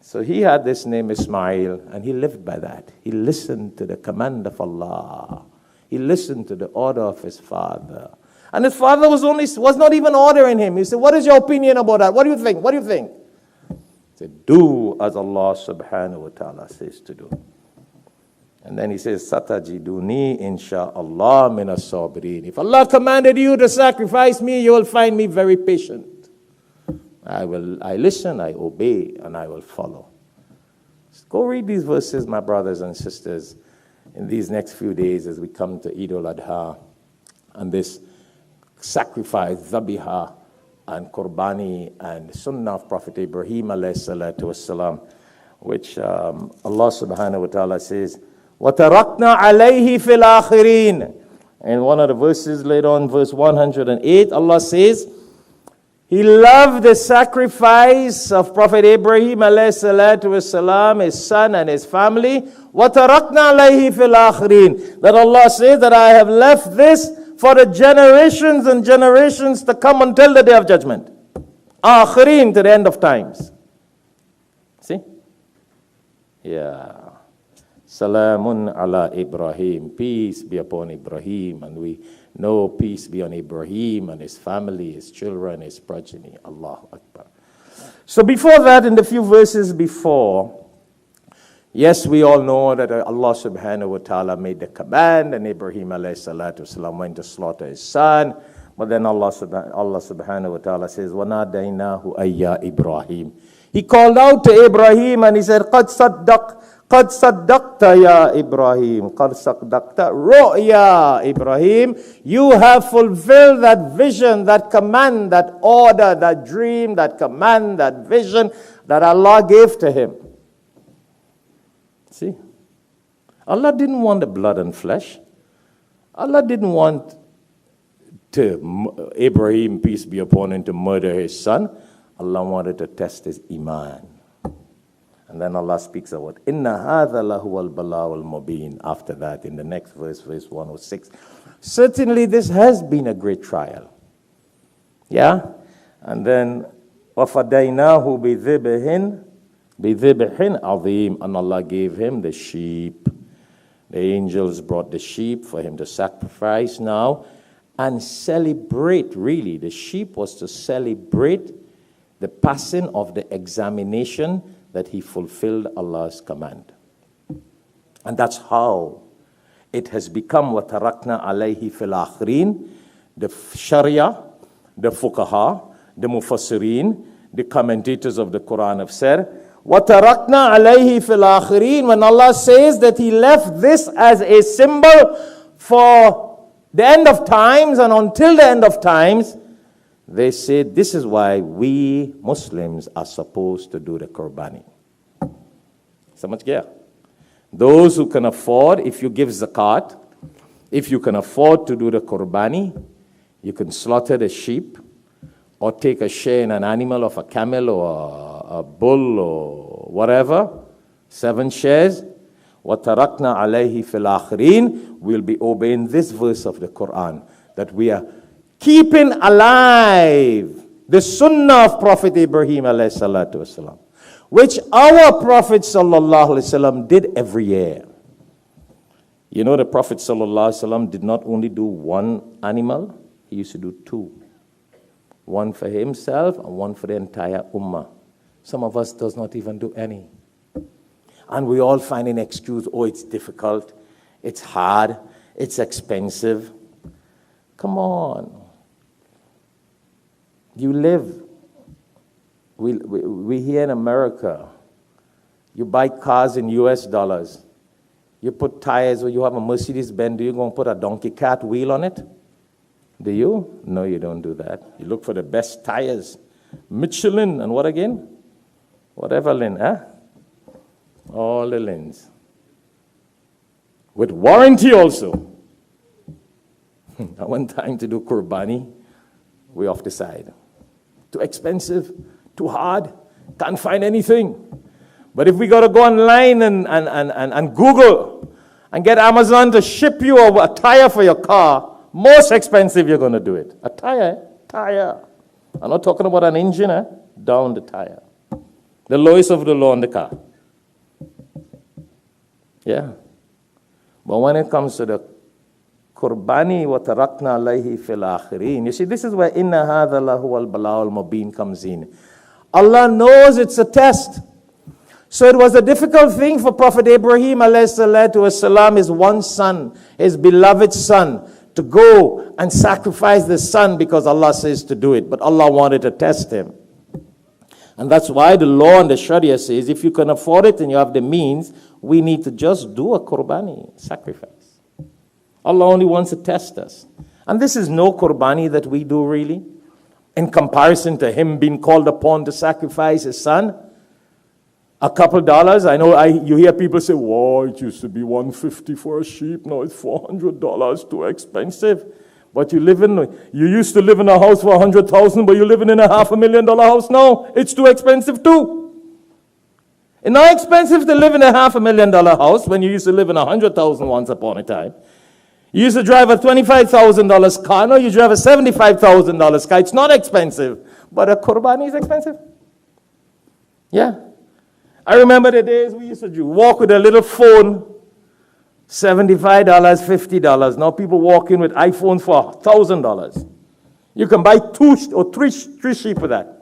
So he had this name Ismail, and he lived by that. He listened to the command of Allah. He listened to the order of his father. And his father was not even ordering him. He said, what is your opinion about that? What do you think? What do you think? He said, do as Allah subhanahu wa ta'ala says to do. And then he says, Satajiduni insha'Allah min as-sabirin. If Allah commanded you to sacrifice me, you will find me very patient. I listen, I obey, and I will follow. Go read these verses, my brothers and sisters, in these next few days as we come to Eid al-Adha and this sacrifice, Zabiha, and Qurbani, and Sunnah of Prophet Ebrahim alayhi salatu wasalam, which Allah subhanahu wa ta'ala says, وَتَرَكْنَا عَلَيْهِ فِي الْآخِرِينَ. And one of the verses later on, verse 108, Allah says, He loved the sacrifice of Prophet Ibrahim alayhi salatu wasalam, his son and his family. وَتَرَكْنَا عَلَيْهِ فِي الْآخِرِينَ. That Allah says that I have left this for the generations and generations to come until the day of judgment. Akhirin, to the end of times. See? Yeah. Salamun ala Ibrahim. Peace be upon Ibrahim. And we know peace be on Ibrahim and his family, his children, his progeny. Allahu Akbar. So before that, in the few verses before, yes, we all know that Allah subhanahu wa ta'ala made the command and Ibrahim alayhi salatu wasalam went to slaughter his son. But then Allah subhanahu wa ta'ala says, وَنَادَيْنَاهُ أَيَّا Ibrahim. He called out to Ibrahim and he said, قَدْ صَدَّقْتَ يَا إِبْرَاهِيمُ قَدْ صَدَّقْتَ رُؤْيَا Ibrahim. You have fulfilled that vision, that command, that order, that dream, that command, that vision that Allah gave to him. See? Allah didn't want the blood and flesh. Allah didn't want Ibrahim, peace be upon him, to murder his son. Allah wanted to test his iman. And then Allah speaks about Inna hadha lahu al-bala'u al-mubin. After that, in the next verse, verse 106, certainly this has been a great trial. Yeah? And then وَفَدَيْنَاهُ بِذِبْحٍ عَظِيمٍ. And Allah gave him the sheep. The angels brought the sheep for him to sacrifice now and celebrate. Really, the sheep was to celebrate the passing of the examination that he fulfilled Allah's command. And that's how it has become وَتَرَكْنَا عَلَيْهِ فِي الْآخِرِينَ. The Sharia, the Fuqaha, the Mufassirin, the commentators of the Quran have said, وَتَرَكْنَا عَلَيْهِ فِي الْآخِرِينَ. When Allah says that He left this as a symbol for the end of times and until the end of times, they said this is why we Muslims are supposed to do the Qurbani. Samajh gaya? Those who can afford, if you give zakat, if you can afford to do the Qurbani, you can slaughter the sheep or take a share in an animal of a camel or a bull or whatever, 7 shares. وَتَرَكْنَا عَلَيْهِ فِي الْآخِرِينَ. We'll be obeying this verse of the Quran, that we are keeping alive the Sunnah of Prophet Ibrahim alayhi salatu wasalam, which our Prophet sallallahu alaihi wasallam did every year. You know, the Prophet sallallahu alaihi wasallam did not only do one animal, he used to do 2. One for himself and one for the entire ummah. Some of us does not even do any. And we all find an excuse, oh, it's difficult, it's hard, it's expensive. Come on. You live, we here in America, you buy cars in US dollars. You put tires, or you have a Mercedes Benz, do you go and put a donkey cart wheel on it? Do you? No, you don't do that. You look for the best tires. Michelin, and what again? Whatever Lin, huh? All the Lins. With warranty also. I want time to do Qurbani, we off the side. Too expensive, too hard, can't find anything. But if we got to go online and Google and get Amazon to ship you a tire for your car, most expensive you're going to do it. A tire. I'm not talking about an engine, down the tire. The lowest of the low on the car. Yeah. But when it comes to the Qurbani wa tarakna alayhi fil akhirin, you see, this is where inna hadha lahu al bala'ul mubin comes in. Allah knows it's a test. So it was a difficult thing for Prophet Ibrahim alayhi salatu wasalam, his one son, his beloved son, to go and sacrifice the son because Allah says to do it. But Allah wanted to test him. And that's why the law and the Sharia says, if you can afford it and you have the means, we need to just do a Qurbani, sacrifice. Allah only wants to test us. And this is no Qurbani that we do really, in comparison to him being called upon to sacrifice his son. A couple dollars. I know you hear people say, "Whoa, it used to be $150 for a sheep. Now it's $400. Too expensive." But you used to live in a house for $100,000, but you're living in a $500,000 house now. It's too expensive too. It's not expensive to live in a $500,000 house when you used to live in $100,000 once upon a time. You used to drive a $25,000 car. Now you drive a $75,000 car. It's not expensive, but a Qurbani is expensive. Yeah. I remember the days we used to walk with a little phone, $75, $50. Now people walk in with iPhones for $1,000. You can buy 2 or 3 sheep with that.